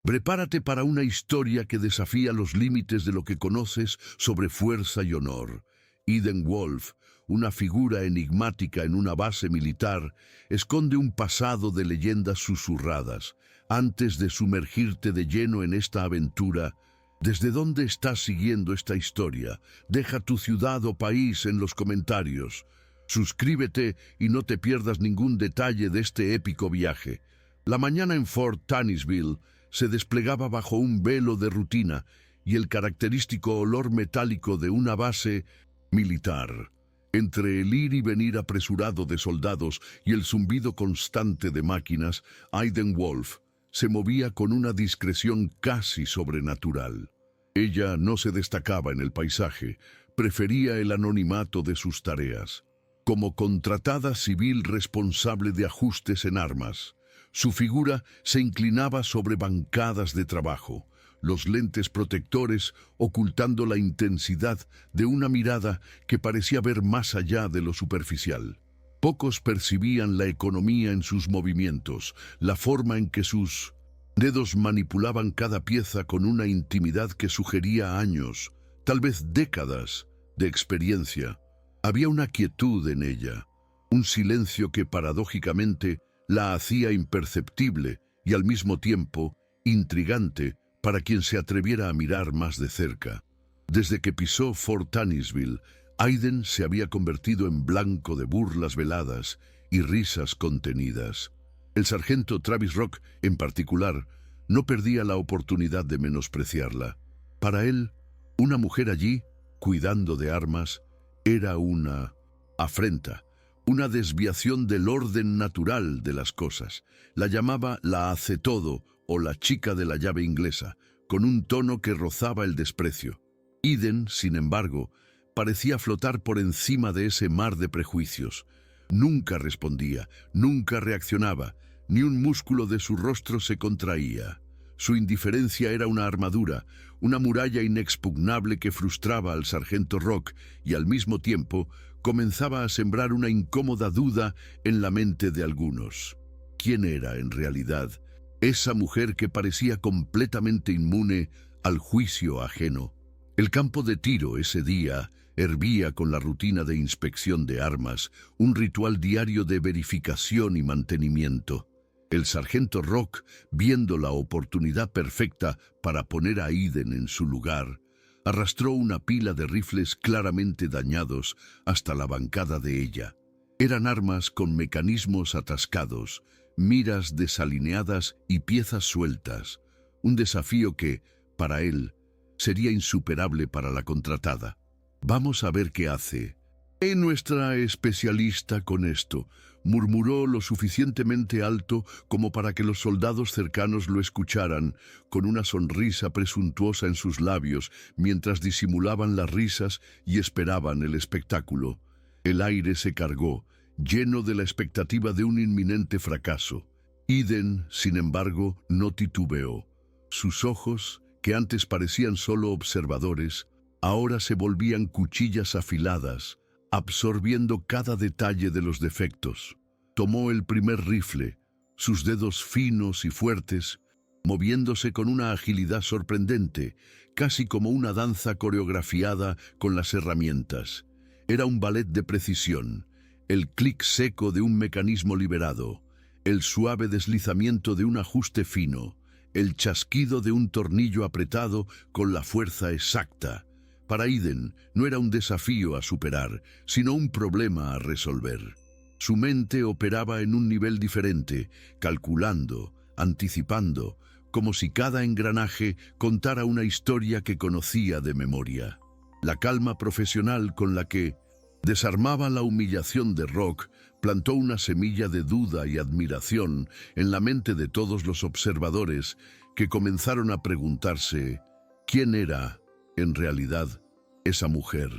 Prepárate para una historia que desafía los límites de lo que conoces sobre fuerza y honor. Eden Wolf, una figura enigmática en una base militar, esconde un pasado de leyendas susurradas. Antes de sumergirte de lleno en esta aventura, ¿desde dónde estás siguiendo esta historia? Deja tu ciudad o país en los comentarios. Suscríbete y no te pierdas ningún detalle de este épico viaje. La mañana en Fort Tannersville se desplegaba bajo un velo de rutina y el característico olor metálico de una base militar. Entre el ir y venir apresurado de soldados y el zumbido constante de máquinas, Eden Wolf se movía con una discreción casi sobrenatural. Ella no se destacaba en el paisaje, prefería el anonimato de sus tareas. Como contratada civil responsable de ajustes en armas, su figura se inclinaba sobre bancadas de trabajo, los lentes protectores ocultando la intensidad de una mirada que parecía ver más allá de lo superficial. Pocos percibían la economía en sus movimientos, la forma en que sus dedos manipulaban cada pieza con una intimidad que sugería años, tal vez décadas, de experiencia. Había una quietud en ella, un silencio que paradójicamente la hacía imperceptible y al mismo tiempo intrigante para quien se atreviera a mirar más de cerca. Desde que pisó Fort Tannersville, Eden se había convertido en blanco de burlas veladas y risas contenidas. El sargento Travis Rock, en particular, no perdía la oportunidad de menospreciarla. Para él, una mujer allí, cuidando de armas, era una afrenta, una desviación del orden natural de las cosas. La llamaba la hace todo o la chica de la llave inglesa, con un tono que rozaba el desprecio. Eden, sin embargo, parecía flotar por encima de ese mar de prejuicios. Nunca respondía, nunca reaccionaba, ni un músculo de su rostro se contraía. Su indiferencia era una armadura, una muralla inexpugnable que frustraba al sargento Rock y al mismo tiempo comenzaba a sembrar una incómoda duda en la mente de algunos. ¿Quién era, en realidad, esa mujer que parecía completamente inmune al juicio ajeno? El campo de tiro ese día hervía con la rutina de inspección de armas, un ritual diario de verificación y mantenimiento. El sargento Rock, viendo la oportunidad perfecta para poner a Eden en su lugar, arrastró una pila de rifles claramente dañados hasta la bancada de ella. Eran armas con mecanismos atascados, miras desalineadas y piezas sueltas, un desafío que, para él, sería insuperable para la contratada. «Vamos a ver qué hace». Nuestra especialista con esto», murmuró lo suficientemente alto como para que los soldados cercanos lo escucharan, con una sonrisa presuntuosa en sus labios, mientras disimulaban las risas y esperaban el espectáculo. El aire se cargó, lleno de la expectativa de un inminente fracaso. Eden, sin embargo, no titubeó. Sus ojos, que antes parecían solo observadores, ahora se volvían cuchillas afiladas, absorbiendo cada detalle de los defectos. Tomó el primer rifle, sus dedos finos y fuertes, moviéndose con una agilidad sorprendente, casi como una danza coreografiada con las herramientas. Era un ballet de precisión, el clic seco de un mecanismo liberado, el suave deslizamiento de un ajuste fino, el chasquido de un tornillo apretado con la fuerza exacta. Para Eden no era un desafío a superar, sino un problema a resolver. Su mente operaba en un nivel diferente, calculando, anticipando, como si cada engranaje contara una historia que conocía de memoria. La calma profesional con la que desarmaba la humillación de Rock plantó una semilla de duda y admiración en la mente de todos los observadores que comenzaron a preguntarse ¿quién era, en realidad, esa mujer?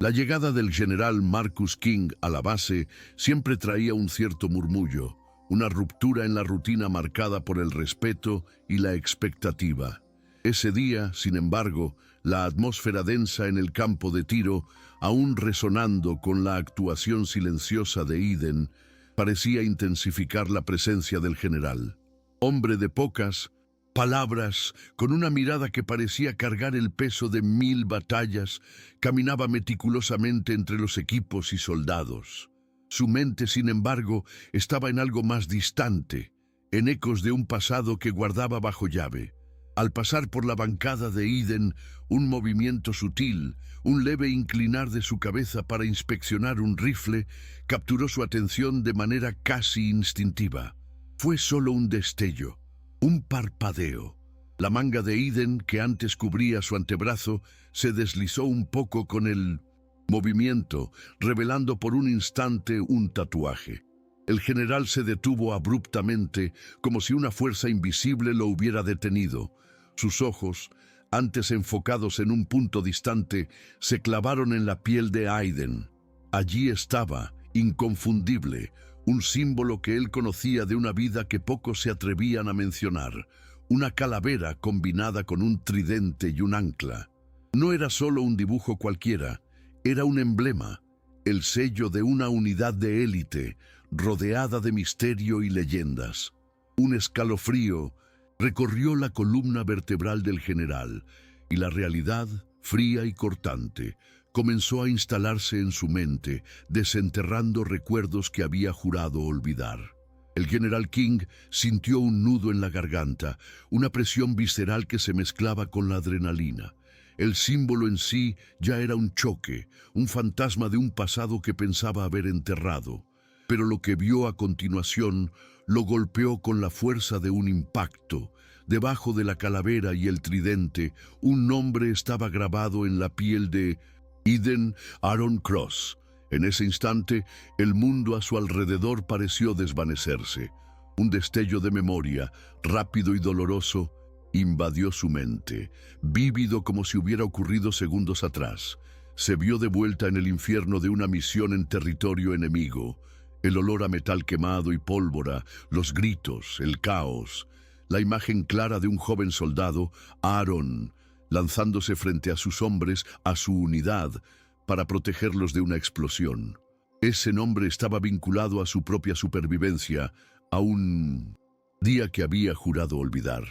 La llegada del general Marcus King a la base siempre traía un cierto murmullo, una ruptura en la rutina marcada por el respeto y la expectativa. Ese día, sin embargo, la atmósfera densa en el campo de tiro, aún resonando con la actuación silenciosa de Eden, parecía intensificar la presencia del general. Hombre de pocas palabras, con una mirada que parecía cargar el peso de 1000 batallas, caminaba meticulosamente entre los equipos y soldados. Su mente, sin embargo, estaba en algo más distante, en ecos de un pasado que guardaba bajo llave. Al pasar por la bancada de Eden, un movimiento sutil, un leve inclinar de su cabeza para inspeccionar un rifle, capturó su atención de manera casi instintiva. Fue solo un destello, un parpadeo. La manga de Eden, que antes cubría su antebrazo, se deslizó un poco con el movimiento, revelando por un instante un tatuaje. El general se detuvo abruptamente, como si una fuerza invisible lo hubiera detenido. Sus ojos, antes enfocados en un punto distante, se clavaron en la piel de Aiden. Allí estaba, inconfundible, un símbolo que él conocía de una vida que pocos se atrevían a mencionar, una calavera combinada con un tridente y un ancla. No era solo un dibujo cualquiera, era un emblema, el sello de una unidad de élite, rodeada de misterio y leyendas. Un escalofrío recorrió la columna vertebral del general, y la realidad, fría y cortante, comenzó a instalarse en su mente, desenterrando recuerdos que había jurado olvidar. El general King sintió un nudo en la garganta, una presión visceral que se mezclaba con la adrenalina. El símbolo en sí ya era un choque, un fantasma de un pasado que pensaba haber enterrado. Pero lo que vio a continuación lo golpeó con la fuerza de un impacto. Debajo de la calavera y el tridente, un nombre estaba grabado en la piel de Eden Aaron Cross. En ese instante, el mundo a su alrededor pareció desvanecerse. Un destello de memoria, rápido y doloroso, invadió su mente, vívido como si hubiera ocurrido segundos atrás. Se vio de vuelta en el infierno de una misión en territorio enemigo. El olor a metal quemado y pólvora, los gritos, el caos. La imagen clara de un joven soldado, Aaron, lanzándose frente a sus hombres, a su unidad, para protegerlos de una explosión. Ese nombre estaba vinculado a su propia supervivencia, a un día que había jurado olvidar.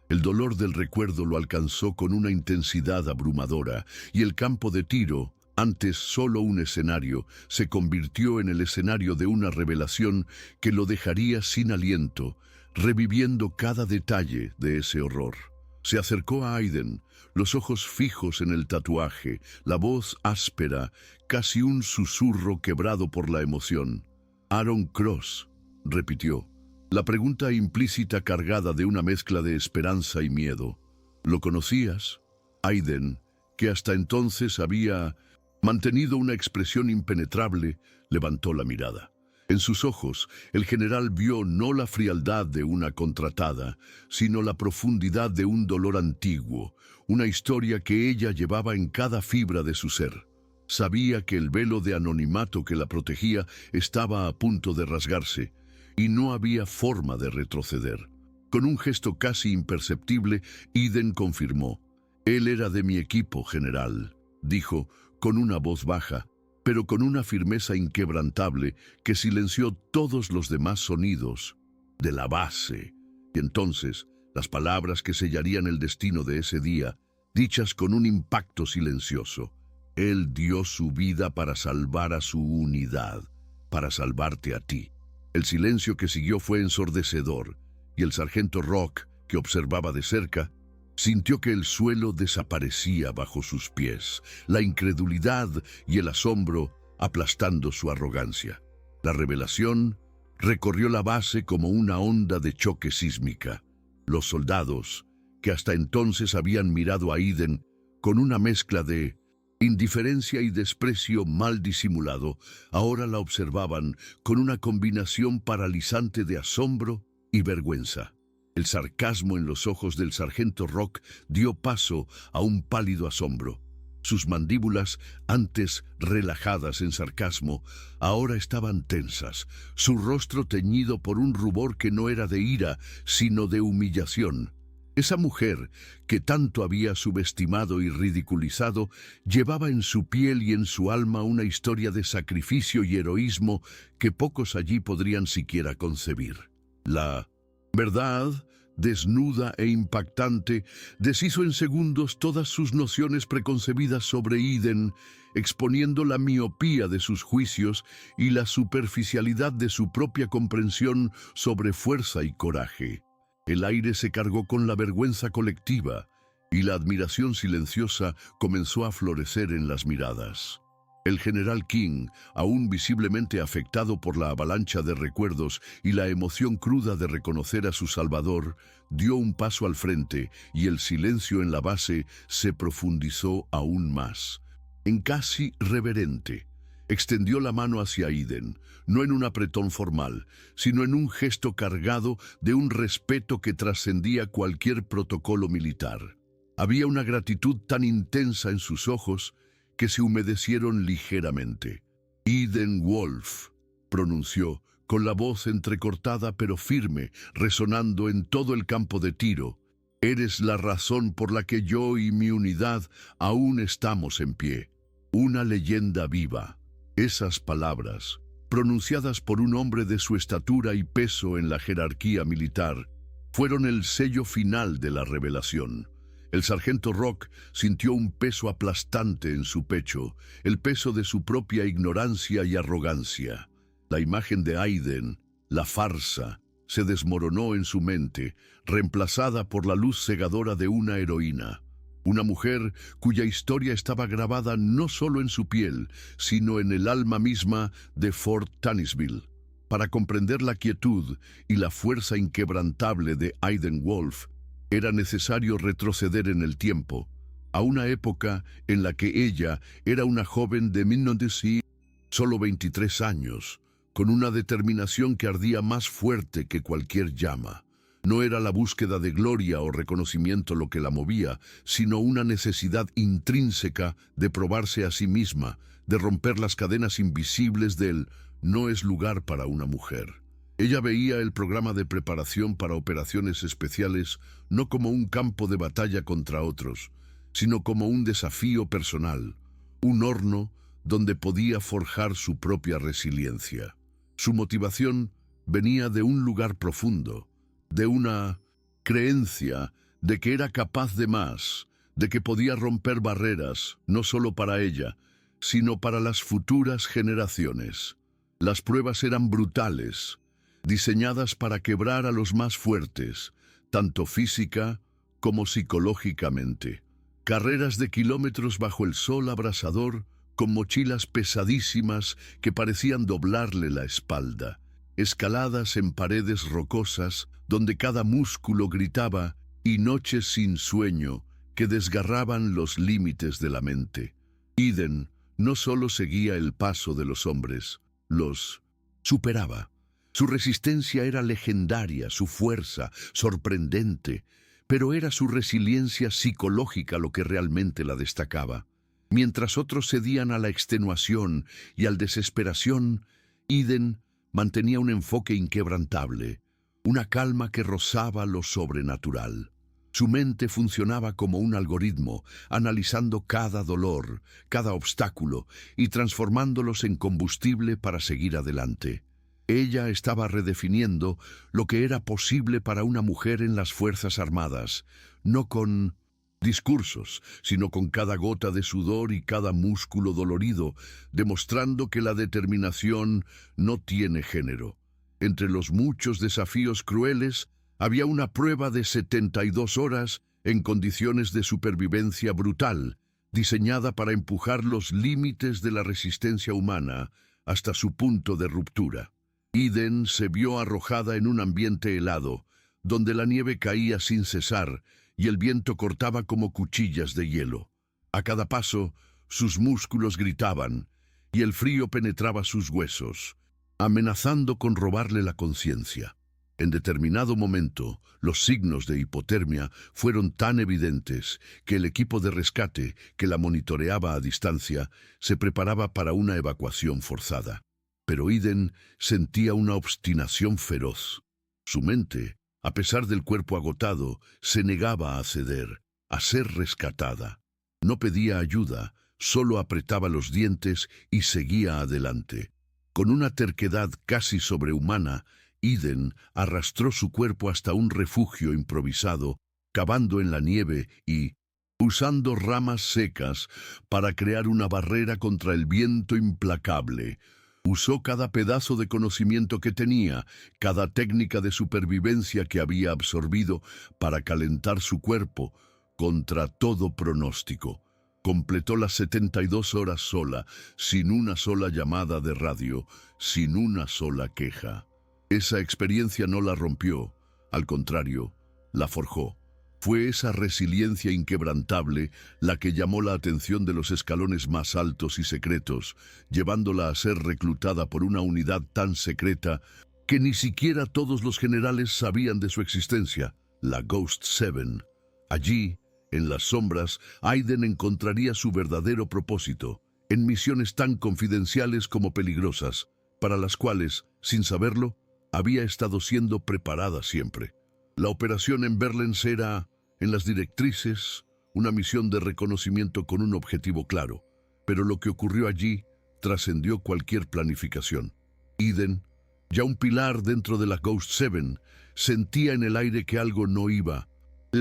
El dolor del recuerdo lo alcanzó con una intensidad abrumadora, y el campo de tiro, antes solo un escenario, se convirtió en el escenario de una revelación que lo dejaría sin aliento, reviviendo cada detalle de ese horror. Se acercó a Aiden, los ojos fijos en el tatuaje, la voz áspera, casi un susurro quebrado por la emoción. Aaron Cross, repitió, la pregunta implícita cargada de una mezcla de esperanza y miedo. ¿Lo conocías? Aiden, que hasta entonces había mantenido una expresión impenetrable, levantó la mirada. En sus ojos, el general vio no la frialdad de una contratada, sino la profundidad de un dolor antiguo, una historia que ella llevaba en cada fibra de su ser. Sabía que el velo de anonimato que la protegía estaba a punto de rasgarse, y no había forma de retroceder. Con un gesto casi imperceptible, Eden confirmó. «Él era de mi equipo, general», dijo, con una voz baja, pero con una firmeza inquebrantable que silenció todos los demás sonidos de la base. Y entonces, las palabras que sellarían el destino de ese día, dichas con un impacto silencioso. Él dio su vida para salvar a su unidad, para salvarte a ti. El silencio que siguió fue ensordecedor, y el sargento Rock, que observaba de cerca, sintió que el suelo desaparecía bajo sus pies, la incredulidad y el asombro aplastando su arrogancia. La revelación recorrió la base como una onda de choque sísmica. Los soldados, que hasta entonces habían mirado a Eden con una mezcla de indiferencia y desprecio mal disimulado, ahora la observaban con una combinación paralizante de asombro y vergüenza. El sarcasmo en los ojos del sargento Rock dio paso a un pálido asombro. Sus mandíbulas, antes relajadas en sarcasmo, ahora estaban tensas, su rostro teñido por un rubor que no era de ira, sino de humillación. Esa mujer, que tanto había subestimado y ridiculizado, llevaba en su piel y en su alma una historia de sacrificio y heroísmo que pocos allí podrían siquiera concebir. La verdad, desnuda e impactante, deshizo en segundos todas sus nociones preconcebidas sobre Eden, exponiendo la miopía de sus juicios y la superficialidad de su propia comprensión sobre fuerza y coraje. El aire se cargó con la vergüenza colectiva y la admiración silenciosa comenzó a florecer en las miradas. El general King, aún visiblemente afectado por la avalancha de recuerdos y la emoción cruda de reconocer a su salvador, dio un paso al frente y el silencio en la base se profundizó aún más. En casi reverente, extendió la mano hacia Eden, no en un apretón formal, sino en un gesto cargado de un respeto que trascendía cualquier protocolo militar. Había una gratitud tan intensa en sus ojos que se humedecieron ligeramente. Eden Wolf, pronunció, con la voz entrecortada pero firme, resonando en todo el campo de tiro. Eres la razón por la que yo y mi unidad aún estamos en pie. Una leyenda viva. Esas palabras, pronunciadas por un hombre de su estatura y peso en la jerarquía militar, fueron el sello final de la revelación. El sargento Rock sintió un peso aplastante en su pecho, el peso de su propia ignorancia y arrogancia. La imagen de Aiden, la farsa, se desmoronó en su mente, reemplazada por la luz cegadora de una heroína. Una mujer cuya historia estaba grabada no solo en su piel, sino en el alma misma de Fort Tannisville. Para comprender la quietud y la fuerza inquebrantable de Aiden Wolf, era necesario retroceder en el tiempo, a una época en la que ella era una joven de solo 23 años, con una determinación que ardía más fuerte que cualquier llama. No era la búsqueda de gloria o reconocimiento lo que la movía, sino una necesidad intrínseca de probarse a sí misma, de romper las cadenas invisibles del «no es lugar para una mujer». Ella veía el programa de preparación para operaciones especiales no como un campo de batalla contra otros, sino como un desafío personal, un horno donde podía forjar su propia resiliencia. Su motivación venía de un lugar profundo, de una creencia de que era capaz de más, de que podía romper barreras, no solo para ella, sino para las futuras generaciones. Las pruebas eran brutales, diseñadas para quebrar a los más fuertes, tanto física como psicológicamente. Carreras de kilómetros bajo el sol abrasador, con mochilas pesadísimas que parecían doblarle la espalda. Escaladas en paredes rocosas, donde cada músculo gritaba, y noches sin sueño que desgarraban los límites de la mente. Eden no solo seguía el paso de los hombres, los superaba. Su resistencia era legendaria, su fuerza sorprendente, pero era su resiliencia psicológica lo que realmente la destacaba. Mientras otros cedían a la extenuación y a la desesperación, Eden mantenía un enfoque inquebrantable, una calma que rozaba lo sobrenatural. Su mente funcionaba como un algoritmo, analizando cada dolor, cada obstáculo y transformándolos en combustible para seguir adelante. Ella estaba redefiniendo lo que era posible para una mujer en las Fuerzas Armadas, no con discursos, sino con cada gota de sudor y cada músculo dolorido, demostrando que la determinación no tiene género. Entre los muchos desafíos crueles, había una prueba de 72 horas en condiciones de supervivencia brutal, diseñada para empujar los límites de la resistencia humana hasta su punto de ruptura. Eden se vio arrojada en un ambiente helado, donde la nieve caía sin cesar y el viento cortaba como cuchillas de hielo. A cada paso, sus músculos gritaban y el frío penetraba sus huesos, amenazando con robarle la conciencia. En determinado momento, los signos de hipotermia fueron tan evidentes que el equipo de rescate, que la monitoreaba a distancia, se preparaba para una evacuación forzada. Pero Eden sentía una obstinación feroz. Su mente, a pesar del cuerpo agotado, se negaba a ceder, a ser rescatada. No pedía ayuda, solo apretaba los dientes y seguía adelante. Con una terquedad casi sobrehumana Eden arrastró su cuerpo hasta un refugio improvisado, cavando en la nieve y usando ramas secas para crear una barrera contra el viento implacable. Usó cada pedazo de conocimiento que tenía, cada técnica de supervivencia que había absorbido para calentar su cuerpo contra todo pronóstico. Completó las 72 horas sola, sin una sola llamada de radio, sin una sola queja. Esa experiencia no la rompió, al contrario, la forjó. Fue esa resiliencia inquebrantable la que llamó la atención de los escalones más altos y secretos, llevándola a ser reclutada por una unidad tan secreta que ni siquiera todos los generales sabían de su existencia, la Ghost Seven. Allí, en las sombras, Aiden encontraría su verdadero propósito, en misiones tan confidenciales como peligrosas, para las cuales, sin saberlo, había estado siendo preparada siempre. La operación en Berlens era, en las directrices, una misión de reconocimiento con un objetivo claro, pero lo que ocurrió allí trascendió cualquier planificación. Eden, ya un pilar dentro de la Ghost Seven, sentía en el aire que algo no iba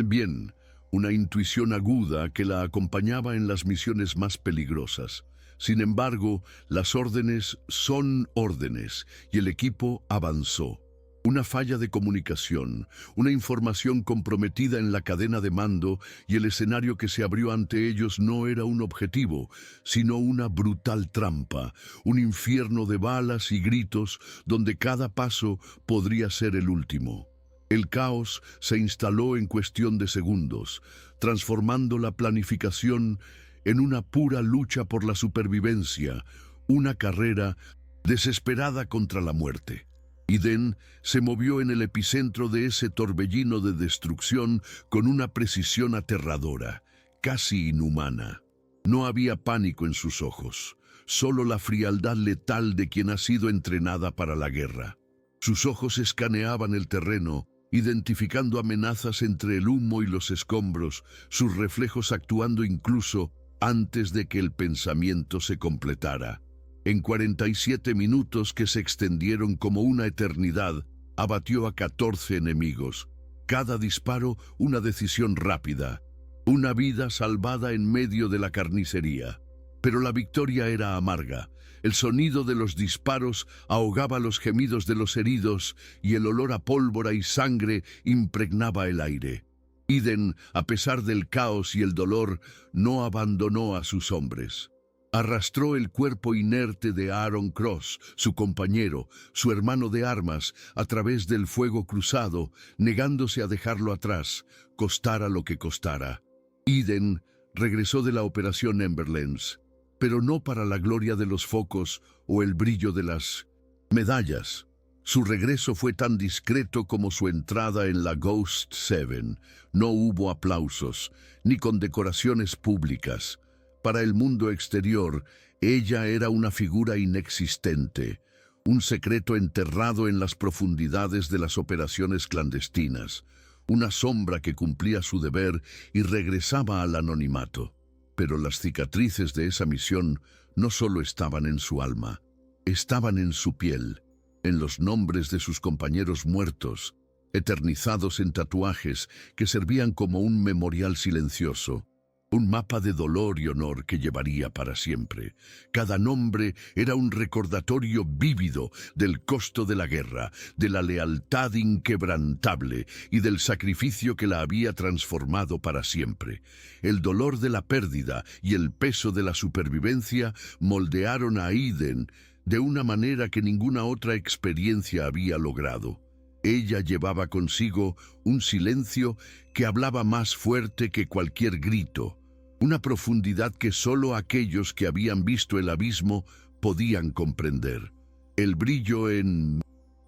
bien, una intuición aguda que la acompañaba en las misiones más peligrosas. Sin embargo, las órdenes son órdenes y el equipo avanzó. Una falla de comunicación, una información comprometida en la cadena de mando y el escenario que se abrió ante ellos no era un objetivo, sino una brutal trampa, un infierno de balas y gritos donde cada paso podría ser el último. El caos se instaló en cuestión de segundos, transformando la planificación en una pura lucha por la supervivencia, una carrera desesperada contra la muerte. Eden se movió en el epicentro de ese torbellino de destrucción con una precisión aterradora, casi inhumana. No había pánico en sus ojos, solo la frialdad letal de quien ha sido entrenada para la guerra. Sus ojos escaneaban el terreno, identificando amenazas entre el humo y los escombros, sus reflejos actuando incluso antes de que el pensamiento se completara. En 47 minutos que se extendieron como una eternidad, abatió a 14 enemigos. Cada disparo una decisión rápida, una vida salvada en medio de la carnicería. Pero la victoria era amarga. El sonido de los disparos ahogaba los gemidos de los heridos y el olor a pólvora y sangre impregnaba el aire. Eden, a pesar del caos y el dolor, no abandonó a sus hombres. Arrastró el cuerpo inerte de Aaron Cross, su compañero, su hermano de armas, a través del fuego cruzado, negándose a dejarlo atrás, costara lo que costara. Eden regresó de la operación Emberlens, pero no para la gloria de los focos o el brillo de las medallas. Su regreso fue tan discreto como su entrada en la Ghost Seven. No hubo aplausos, ni condecoraciones públicas. Para el mundo exterior, ella era una figura inexistente, un secreto enterrado en las profundidades de las operaciones clandestinas, una sombra que cumplía su deber y regresaba al anonimato. Pero las cicatrices de esa misión no solo estaban en su alma, estaban en su piel, en los nombres de sus compañeros muertos, eternizados en tatuajes que servían como un memorial silencioso. Un mapa de dolor y honor que llevaría para siempre. Cada nombre era un recordatorio vívido del costo de la guerra, de la lealtad inquebrantable y del sacrificio que la había transformado para siempre. El dolor de la pérdida y el peso de la supervivencia moldearon a Eden de una manera que ninguna otra experiencia había logrado. Ella llevaba consigo un silencio que hablaba más fuerte que cualquier grito, una profundidad que solo aquellos que habían visto el abismo podían comprender. El brillo en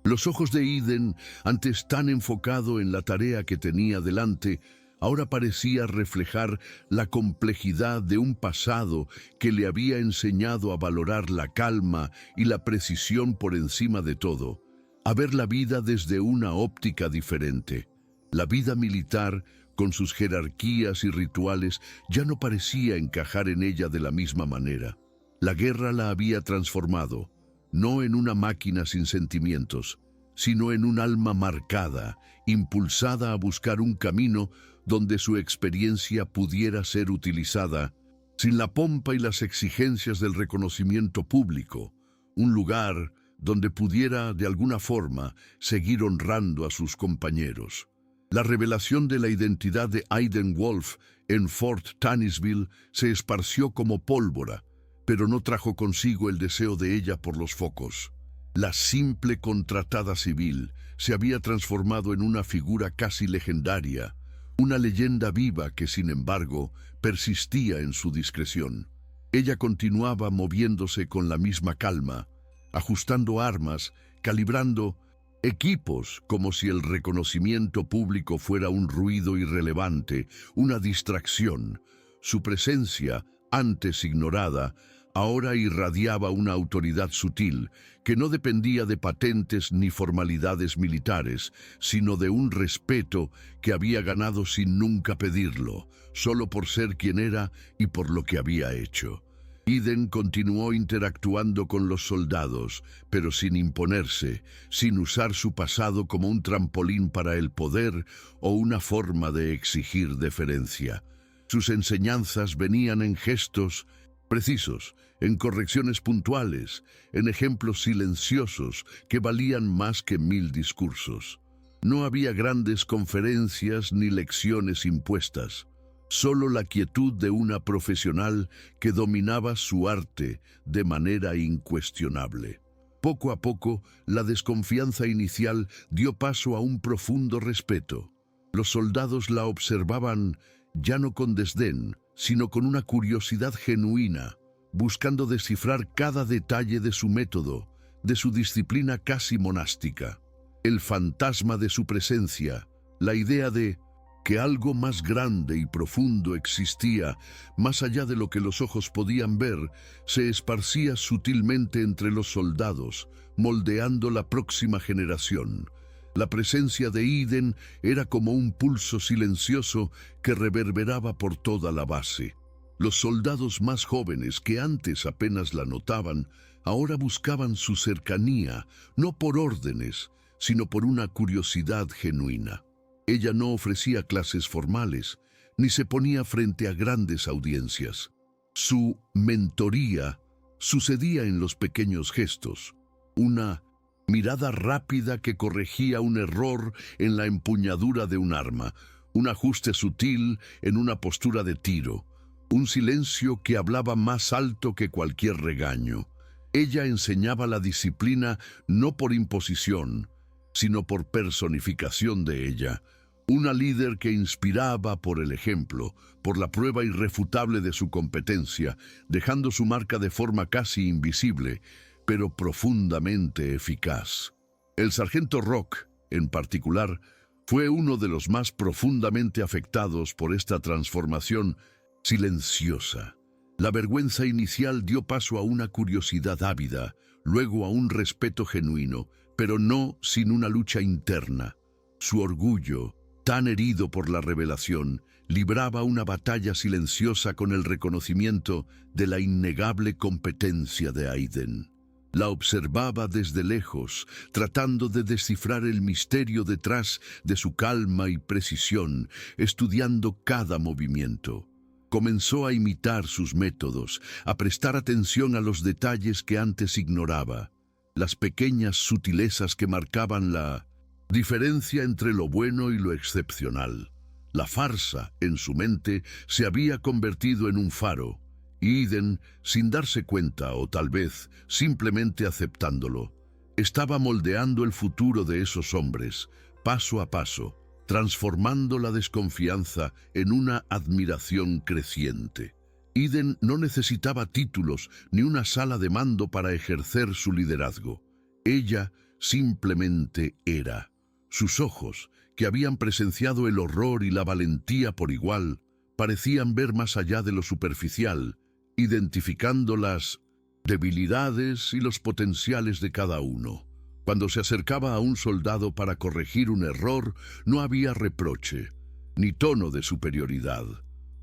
los ojos de Eden, antes tan enfocado en la tarea que tenía delante, ahora parecía reflejar la complejidad de un pasado que le había enseñado a valorar la calma y la precisión por encima de todo, a ver la vida desde una óptica diferente. La vida militar, con sus jerarquías y rituales, ya no parecía encajar en ella de la misma manera. La guerra la había transformado, no en una máquina sin sentimientos, sino en un alma marcada, impulsada a buscar un camino donde su experiencia pudiera ser utilizada, sin la pompa y las exigencias del reconocimiento público, un lugar donde pudiera, de alguna forma, seguir honrando a sus compañeros. La revelación de la identidad de Aiden Wolf en Fort Tannisville se esparció como pólvora, pero no trajo consigo el deseo de ella por los focos. La simple contratada civil se había transformado en una figura casi legendaria, una leyenda viva que, sin embargo, persistía en su discreción. Ella continuaba moviéndose con la misma calma, ajustando armas, calibrando equipos, como si el reconocimiento público fuera un ruido irrelevante, una distracción. Su presencia, antes ignorada, ahora irradiaba una autoridad sutil que no dependía de patentes ni formalidades militares, sino de un respeto que había ganado sin nunca pedirlo, solo por ser quien era y por lo que había hecho. Aiden continuó interactuando con los soldados, pero sin imponerse, sin usar su pasado como un trampolín para el poder o una forma de exigir deferencia. Sus enseñanzas venían en gestos precisos, en correcciones puntuales, en ejemplos silenciosos que valían más que 1000 discursos. No había grandes conferencias ni lecciones impuestas. Solo la quietud de una profesional que dominaba su arte de manera incuestionable. Poco a poco, la desconfianza inicial dio paso a un profundo respeto. Los soldados la observaban ya no con desdén, sino con una curiosidad genuina, buscando descifrar cada detalle de su método, de su disciplina casi monástica. El fantasma de su presencia, la idea de que algo más grande y profundo existía, más allá de lo que los ojos podían ver, se esparcía sutilmente entre los soldados, moldeando la próxima generación. La presencia de Aiden era como un pulso silencioso que reverberaba por toda la base. Los soldados más jóvenes, que antes apenas la notaban, ahora buscaban su cercanía, no por órdenes, sino por una curiosidad genuina. Ella no ofrecía clases formales, ni se ponía frente a grandes audiencias. Su mentoría sucedía en los pequeños gestos, una mirada rápida que corregía un error en la empuñadura de un arma, un ajuste sutil en una postura de tiro, un silencio que hablaba más alto que cualquier regaño. Ella enseñaba la disciplina no por imposición, sino por personificación de ella. Una líder que inspiraba por el ejemplo, por la prueba irrefutable de su competencia, dejando su marca de forma casi invisible, pero profundamente eficaz. El sargento Rock, en particular, fue uno de los más profundamente afectados por esta transformación silenciosa. La vergüenza inicial dio paso a una curiosidad ávida, luego a un respeto genuino, pero no sin una lucha interna. Su orgullo, tan herido por la revelación, libraba una batalla silenciosa con el reconocimiento de la innegable competencia de Aiden. La observaba desde lejos, tratando de descifrar el misterio detrás de su calma y precisión, estudiando cada movimiento. Comenzó a imitar sus métodos, a prestar atención a los detalles que antes ignoraba, las pequeñas sutilezas que marcaban la diferencia entre lo bueno y lo excepcional. La farsa, en su mente, se había convertido en un faro, y Aiden, sin darse cuenta o tal vez simplemente aceptándolo, estaba moldeando el futuro de esos hombres, paso a paso, transformando la desconfianza en una admiración creciente. Aiden no necesitaba títulos ni una sala de mando para ejercer su liderazgo. Ella simplemente era. Sus ojos, que habían presenciado el horror y la valentía por igual, parecían ver más allá de lo superficial, identificando las debilidades y los potenciales de cada uno. Cuando se acercaba a un soldado para corregir un error, no había reproche, ni tono de superioridad,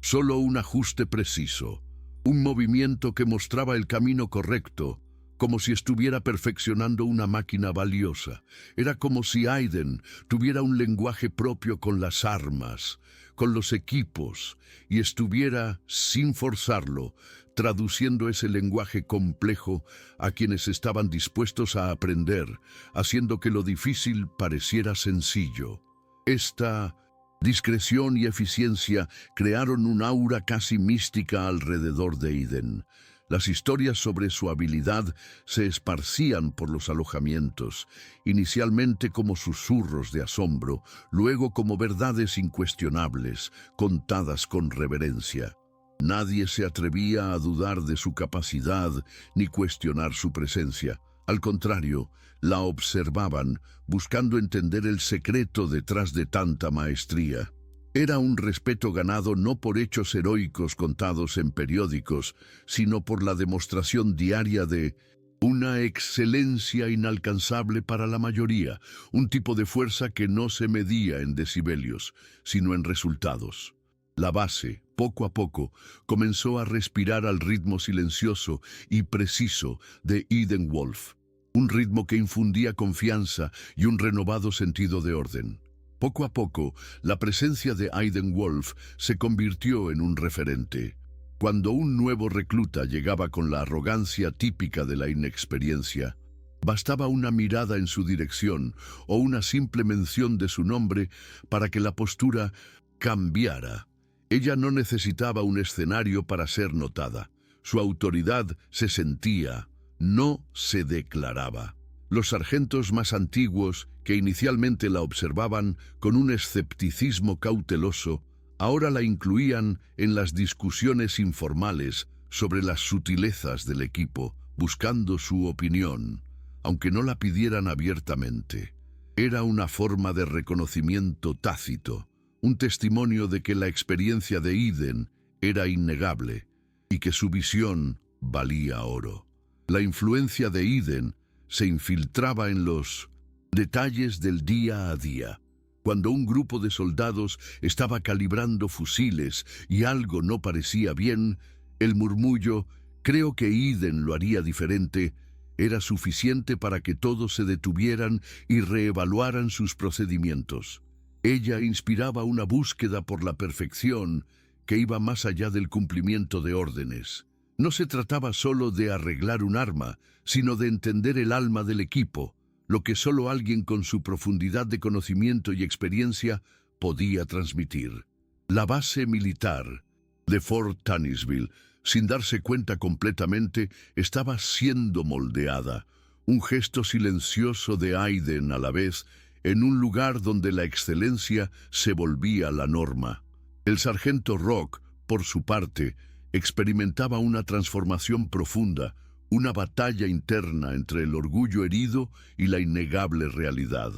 solo un ajuste preciso, un movimiento que mostraba el camino correcto, como si estuviera perfeccionando una máquina valiosa. Era como si Aiden tuviera un lenguaje propio con las armas, con los equipos, y estuviera, sin forzarlo, traduciendo ese lenguaje complejo a quienes estaban dispuestos a aprender, haciendo que lo difícil pareciera sencillo. Esta discreción y eficiencia crearon un aura casi mística alrededor de Aiden. Las historias sobre su habilidad se esparcían por los alojamientos, inicialmente como susurros de asombro, luego como verdades incuestionables, contadas con reverencia. Nadie se atrevía a dudar de su capacidad ni cuestionar su presencia. Al contrario, la observaban, buscando entender el secreto detrás de tanta maestría. Era un respeto ganado no por hechos heroicos contados en periódicos, sino por la demostración diaria de una excelencia inalcanzable para la mayoría, un tipo de fuerza que no se medía en decibelios, sino en resultados. La base, poco a poco, comenzó a respirar al ritmo silencioso y preciso de Aiden Wolf, un ritmo que infundía confianza y un renovado sentido de orden. Poco a poco, la presencia de Aiden Wolf se convirtió en un referente. Cuando un nuevo recluta llegaba con la arrogancia típica de la inexperiencia, bastaba una mirada en su dirección o una simple mención de su nombre para que la postura cambiara. Ella no necesitaba un escenario para ser notada. Su autoridad se sentía, no se declaraba. Los sargentos más antiguos, que inicialmente la observaban con un escepticismo cauteloso, ahora la incluían en las discusiones informales sobre las sutilezas del equipo, buscando su opinión, aunque no la pidieran abiertamente. Era una forma de reconocimiento tácito, un testimonio de que la experiencia de Aiden era innegable y que su visión valía oro. La influencia de Aiden se infiltraba en los detalles del día a día. Cuando un grupo de soldados estaba calibrando fusiles y algo no parecía bien, el murmullo, «Creo que Aiden lo haría diferente», era suficiente para que todos se detuvieran y reevaluaran sus procedimientos. Ella inspiraba una búsqueda por la perfección que iba más allá del cumplimiento de órdenes. No se trataba solo de arreglar un arma, sino de entender el alma del equipo, lo que solo alguien con su profundidad de conocimiento y experiencia podía transmitir. La base militar de Fort Tannersville, sin darse cuenta completamente, estaba siendo moldeada, un gesto silencioso de Aiden a la vez, en un lugar donde la excelencia se volvía la norma. El sargento Rock, por su parte, experimentaba una transformación profunda, una batalla interna entre el orgullo herido y la innegable realidad.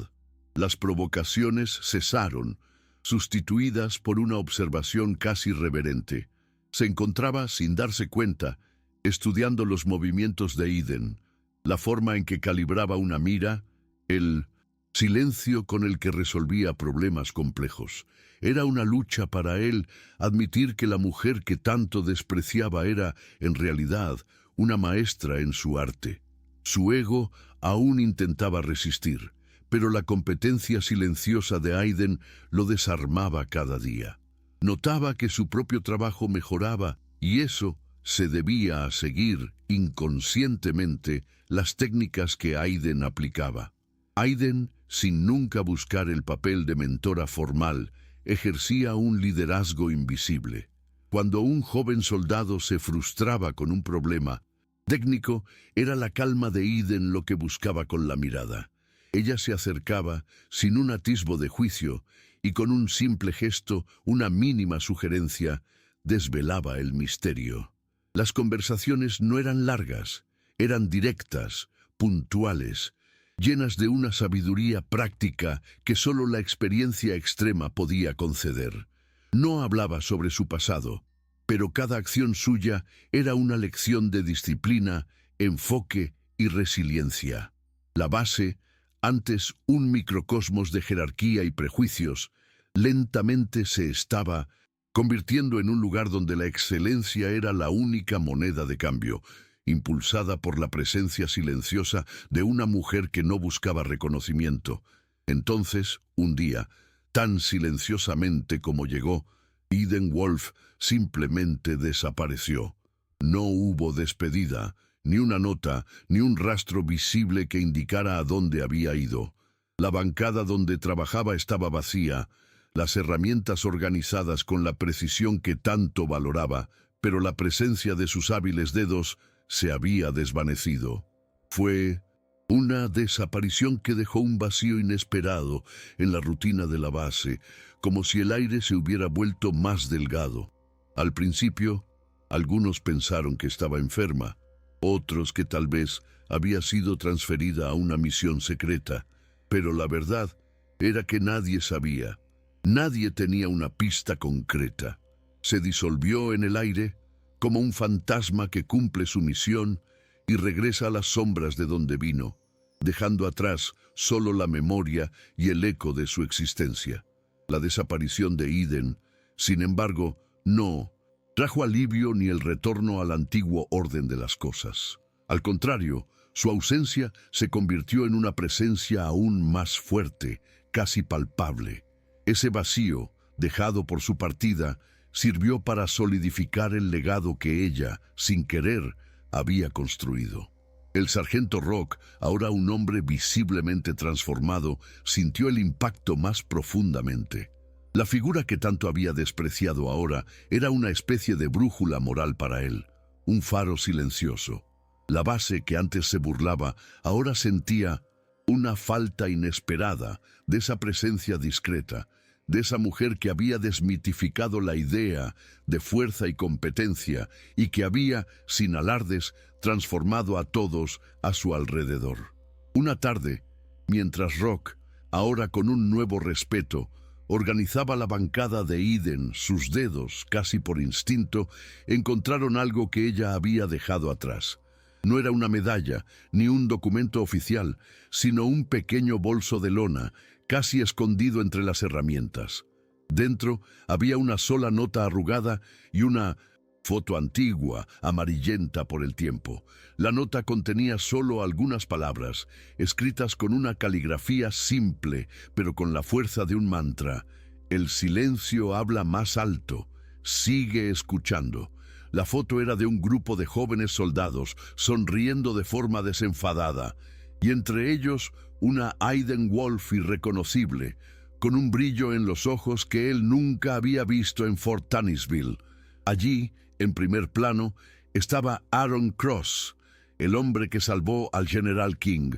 Las provocaciones cesaron, sustituidas por una observación casi reverente. Se encontraba, sin darse cuenta, estudiando los movimientos de Aiden, la forma en que calibraba una mira, el silencio con el que resolvía problemas complejos. Era una lucha para él admitir que la mujer que tanto despreciaba era, en realidad, una maestra en su arte. Su ego aún intentaba resistir, pero la competencia silenciosa de Aiden lo desarmaba cada día. Notaba que su propio trabajo mejoraba y eso se debía a seguir inconscientemente las técnicas que Aiden aplicaba. Aiden, sin nunca buscar el papel de mentora formal, ejercía un liderazgo invisible. Cuando un joven soldado se frustraba con un problema técnico, era la calma de Aiden lo que buscaba con la mirada. Ella se acercaba sin un atisbo de juicio y con un simple gesto, una mínima sugerencia, desvelaba el misterio. Las conversaciones no eran largas, eran directas, puntuales, llenas de una sabiduría práctica que solo la experiencia extrema podía conceder. No hablaba sobre su pasado, pero cada acción suya era una lección de disciplina, enfoque y resiliencia. La base, antes un microcosmos de jerarquía y prejuicios, lentamente se estaba convirtiendo en un lugar donde la excelencia era la única moneda de cambio. impulsada por la presencia silenciosa de una mujer que no buscaba reconocimiento. Entonces, un día, tan silenciosamente como llegó, Eden Wolf simplemente desapareció. No hubo despedida, ni una nota, ni un rastro visible que indicara a dónde había ido. La bancada donde trabajaba estaba vacía, las herramientas organizadas con la precisión que tanto valoraba, pero la presencia de sus hábiles dedos se había desvanecido. Fue una desaparición que dejó un vacío inesperado en la rutina de la base, como si el aire se hubiera vuelto más delgado. Al principio, algunos pensaron que estaba enferma, otros que tal vez había sido transferida a una misión secreta, pero la verdad era que nadie sabía. Nadie tenía una pista concreta. Se disolvió en el aire como un fantasma que cumple su misión y regresa a las sombras de donde vino, dejando atrás solo la memoria y el eco de su existencia. La desaparición de Eden, sin embargo, no trajo alivio ni el retorno al antiguo orden de las cosas. Al contrario, su ausencia se convirtió en una presencia aún más fuerte, casi palpable. Ese vacío, dejado por su partida, sirvió para solidificar el legado que ella, sin querer, había construido. El sargento Rock, ahora un hombre visiblemente transformado, sintió el impacto más profundamente. La figura que tanto había despreciado ahora era una especie de brújula moral para él, un faro silencioso. La base que antes se burlaba ahora sentía una falta inesperada de esa presencia discreta, de esa mujer que había desmitificado la idea de fuerza y competencia y que había, sin alardes, transformado a todos a su alrededor. Una tarde, mientras Rock, ahora con un nuevo respeto, organizaba la bancada de Eden, sus dedos, casi por instinto, encontraron algo que ella había dejado atrás. No era una medalla, ni un documento oficial, sino un pequeño bolso de lona, casi escondido entre las herramientas. Dentro había una sola nota arrugada y una foto antigua, amarillenta por el tiempo. La nota contenía solo algunas palabras, escritas con una caligrafía simple, pero con la fuerza de un mantra. El silencio habla más alto. Sigue escuchando. La foto era de un grupo de jóvenes soldados, sonriendo de forma desenfadada, y entre ellos una Eden Wolf irreconocible, con un brillo en los ojos que él nunca había visto en Fort Tannisville. Allí, en primer plano, estaba Aaron Cross, el hombre que salvó al general King,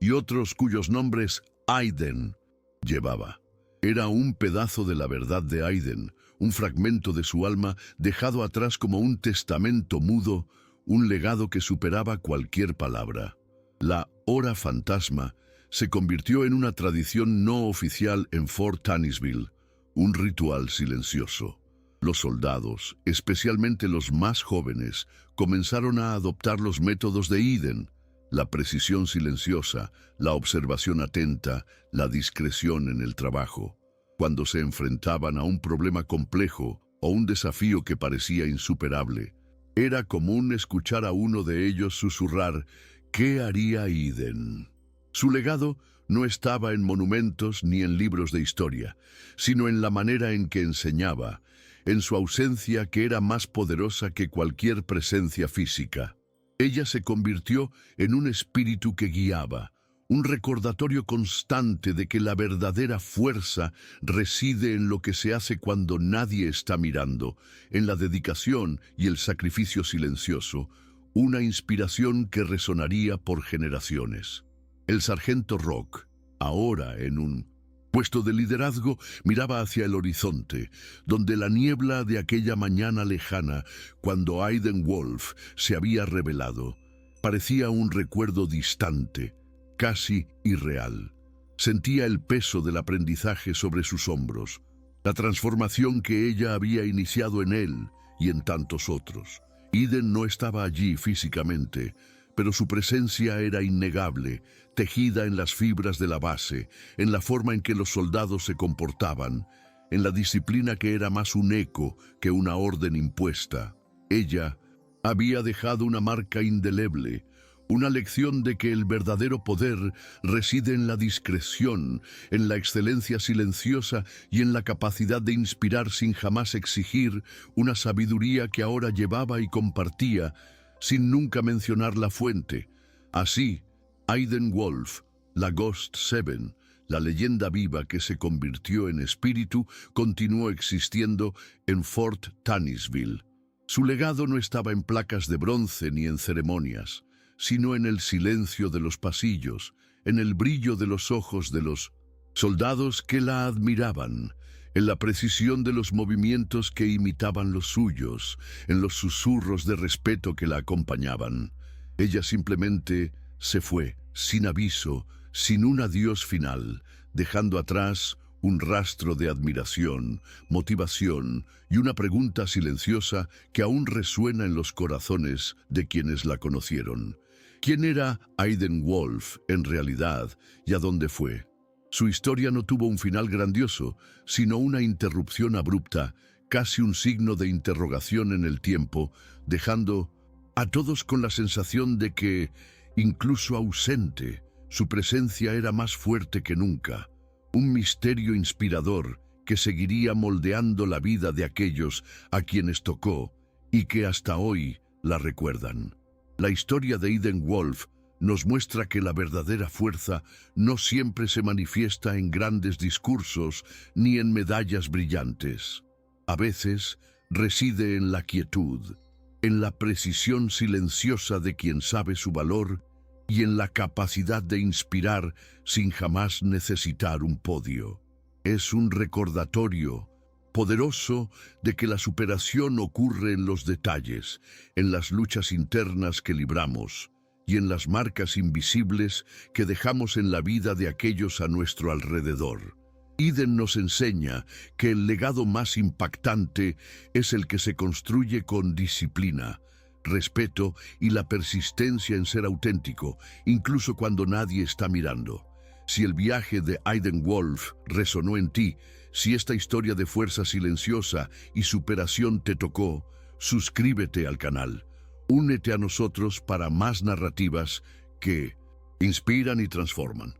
y otros cuyos nombres Eden llevaba. Era un pedazo de la verdad de Eden, un fragmento de su alma dejado atrás como un testamento mudo, un legado que superaba cualquier palabra. La hora fantasma se convirtió en una tradición no oficial en Fort Tannisville, un ritual silencioso. Los soldados, especialmente los más jóvenes, comenzaron a adoptar los métodos de Eden, la precisión silenciosa, la observación atenta, la discreción en el trabajo. Cuando se enfrentaban a un problema complejo o un desafío que parecía insuperable, era común escuchar a uno de ellos susurrar: ¿qué haría Eden? Su legado no estaba en monumentos ni en libros de historia, sino en la manera en que enseñaba, en su ausencia que era más poderosa que cualquier presencia física. Ella se convirtió en un espíritu que guiaba, un recordatorio constante de que la verdadera fuerza reside en lo que se hace cuando nadie está mirando, en la dedicación y el sacrificio silencioso, una inspiración que resonaría por generaciones. El sargento Rock, ahora en un puesto de liderazgo, miraba hacia el horizonte, donde la niebla de aquella mañana lejana, cuando Eden Wolf se había revelado, parecía un recuerdo distante, casi irreal. Sentía el peso del aprendizaje sobre sus hombros, la transformación que ella había iniciado en él y en tantos otros. Eden no estaba allí físicamente, pero su presencia era innegable, tejida en las fibras de la base, en la forma en que los soldados se comportaban, en la disciplina que era más un eco que una orden impuesta. Ella Había dejado una marca indeleble, una lección de que el verdadero poder reside en la discreción, en la excelencia silenciosa y en la capacidad de inspirar sin jamás exigir, una sabiduría que ahora llevaba y compartía, sin nunca mencionar la fuente. Así, Aiden Wolf, la Ghost Seven, la leyenda viva que se convirtió en espíritu, continuó existiendo en Fort Tannisville. Su legado no estaba en placas de bronce ni en ceremonias, sino en el silencio de los pasillos, en el brillo de los ojos de los soldados que la admiraban, en la precisión de los movimientos que imitaban los suyos, en los susurros de respeto que la acompañaban. Ella simplemente se fue, sin aviso, sin un adiós final, dejando atrás un rastro de admiración, motivación y una pregunta silenciosa que aún resuena en los corazones de quienes la conocieron. ¿Quién era Aiden Wolf en realidad y a dónde fue? Su historia no tuvo un final grandioso, sino una interrupción abrupta, casi un signo de interrogación en el tiempo, dejando a todos con la sensación de que, incluso ausente, su presencia era más fuerte que nunca. Un misterio inspirador que seguiría moldeando la vida de aquellos a quienes tocó y que hasta hoy la recuerdan. La historia de Aiden Wolf nos muestra que la verdadera fuerza no siempre se manifiesta en grandes discursos ni en medallas brillantes. A veces reside en la quietud, en la precisión silenciosa de quien sabe su valor y en la capacidad de inspirar sin jamás necesitar un podio. Es un recordatorio poderoso de que la superación ocurre en los detalles, en las luchas internas que libramos y en las marcas invisibles que dejamos en la vida de aquellos a nuestro alrededor. Aiden nos enseña que el legado más impactante es el que se construye con disciplina, respeto y la persistencia en ser auténtico, incluso cuando nadie está mirando. Si el viaje de Aiden Wolf resonó en ti, si esta historia de fuerza silenciosa y superación te tocó, suscríbete al canal. Únete a nosotros para más narrativas que inspiran y transforman.